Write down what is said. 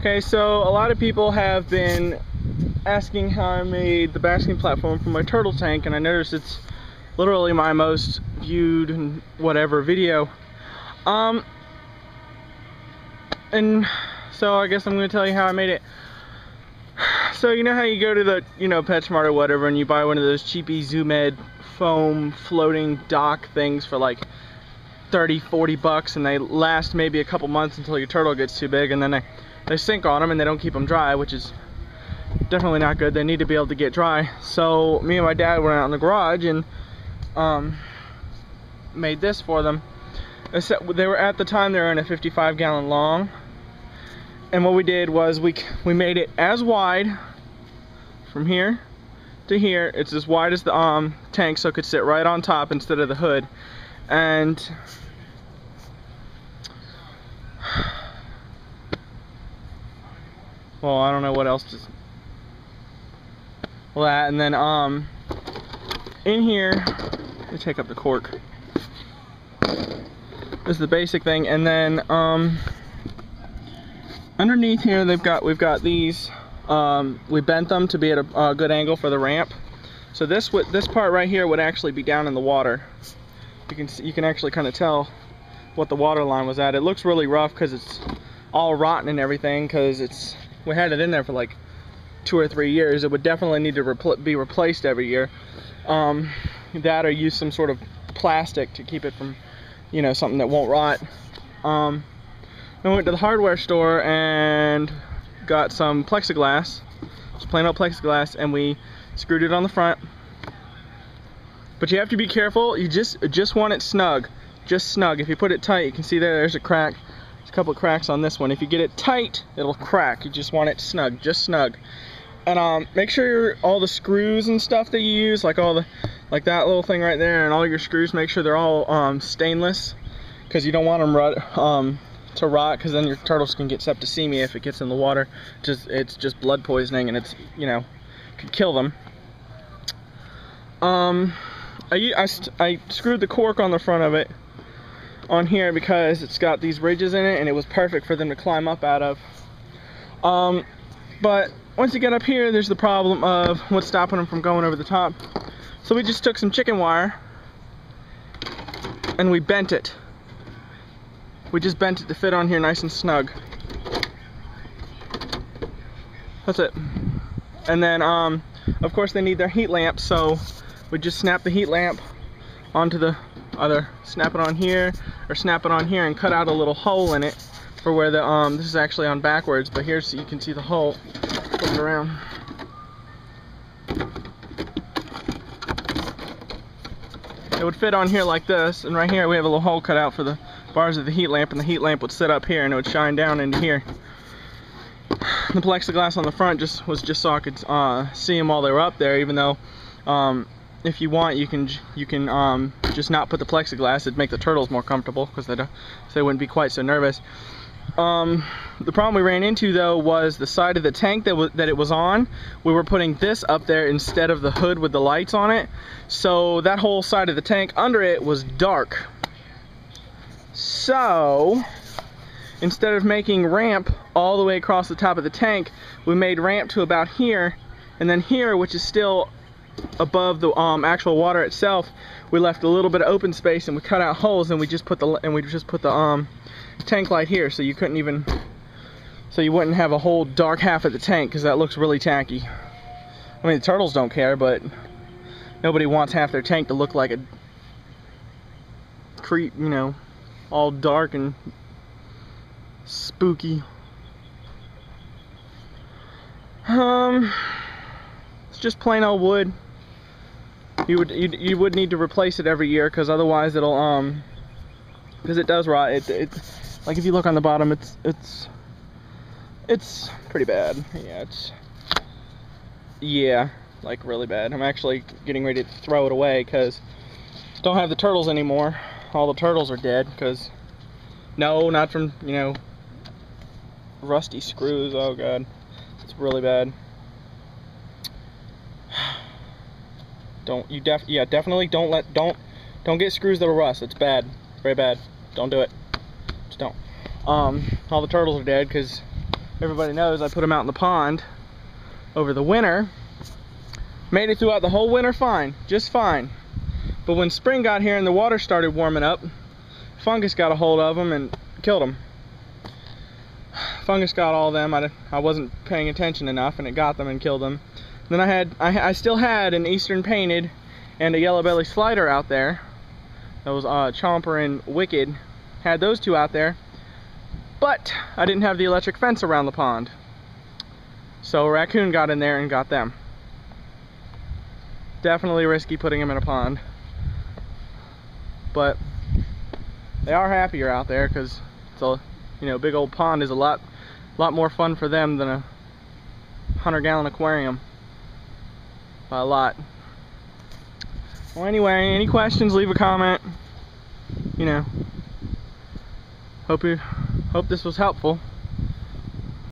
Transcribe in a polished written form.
Okay, so a lot of people have been asking how I made the basking platform for my turtle tank, and I noticed it's literally my most viewed and whatever video. And so I guess I'm going to tell you how I made it. So you know how you go to the, PetSmart or whatever, and you buy one of those cheapy Zoom Ed foam floating dock things for like 30-40 bucks, and they last maybe a couple months until your turtle gets too big, and then they sink on them and they don't keep them dry, which is definitely not good. They need to be able to get dry. So me and my dad went out in the garage and made this for them. They were, at the time, they were in a 55-gallon long, and what we did was we made it as wide from here to here. It's as wide as the tank, so it could sit right on top instead of the hood. And well, I don't know what else to. Well, that, and then in here, let me take up the cork. This is the basic thing, and then underneath here we've got these. We bent them to be at a good angle for the ramp. So this part right here would actually be down in the water. You can actually kind of tell what the water line was at. It looks really rough because it's all rotten and everything, because we had it in there for like 2 or 3 years. It would definitely need to be replaced every year. That or use some sort of plastic to keep it from, something that won't rot. Then we went to the hardware store and got some plexiglass, just plain old plexiglass, and we screwed it on the front. But you have to be careful. You just want it snug, just snug. If you put it tight, you can see there's a crack. There's a couple of cracks on this one. If you get it tight, it'll crack. You just want it snug, just snug. And make sure all the screws and stuff that you use, like that little thing right there, and all your screws, make sure they're all stainless, because you don't want them to rot, because then your turtles can get septicemia if it gets in the water. It's just blood poisoning, and it's could kill them. I screwed the cork on the front of it on here because it's got these ridges in it, and it was perfect for them to climb up out of. But once you get up here, there's the problem of what's stopping them from going over the top. So we just took some chicken wire and we bent it. We just bent it to fit on here nice and snug. That's it. And then of course they need their heat lamp, so we just snap the heat lamp onto the snap it on here, or snap it on here and cut out a little hole in it for where the this is actually on backwards, but here, so you can see the hole. Flip it around. It would fit on here like this, and right here we have a little hole cut out for the bars of the heat lamp, and the heat lamp would sit up here and it would shine down into here. The plexiglass on the front was just so I could see them while they were up there, even though if you want, you can just not put the plexiglass. It'd make the turtles more comfortable, because they wouldn't be quite so nervous. The problem we ran into, though, was the side of the tank that it was on. We were putting this up there instead of the hood with the lights on it, so that whole side of the tank under it was dark. So instead of making ramp all the way across the top of the tank, we made ramp to about here, and then here, which is still above the actual water itself, we left a little bit of open space, and we cut out holes, and we just put the tank light here, so you wouldn't have a whole dark half of the tank, because that looks really tacky. I mean, the turtles don't care, but nobody wants half their tank to look like a creep, all dark and spooky. It's just plain old wood. You would need to replace it every year, because otherwise it'll because it does rot. It like, if you look on the bottom, it's pretty bad. Yeah, like really bad. I'm actually getting ready to throw it away because don't have the turtles anymore. All the turtles are dead, because no, not from rusty screws. Oh god, it's really bad. Definitely don't get screws that'll rust. It's bad, very bad. Don't do it. Just don't. All the turtles are dead because everybody knows I put them out in the pond over the winter. Made it throughout the whole winter fine, just fine. But when spring got here and the water started warming up, fungus got a hold of them and killed them. Fungus got all of them. I wasn't paying attention enough, and it got them and killed them. Then I still had an Eastern painted and a yellow belly slider out there. That was Chomper and Wicked. Had those two out there, but I didn't have the electric fence around the pond. So a raccoon got in there and got them. Definitely risky putting them in a pond, but they are happier out there because it's a, you know, big old pond is a lot more fun for them than a 100-gallon aquarium by a lot. Well, anyway, any questions, leave a comment. You know, hope this was helpful.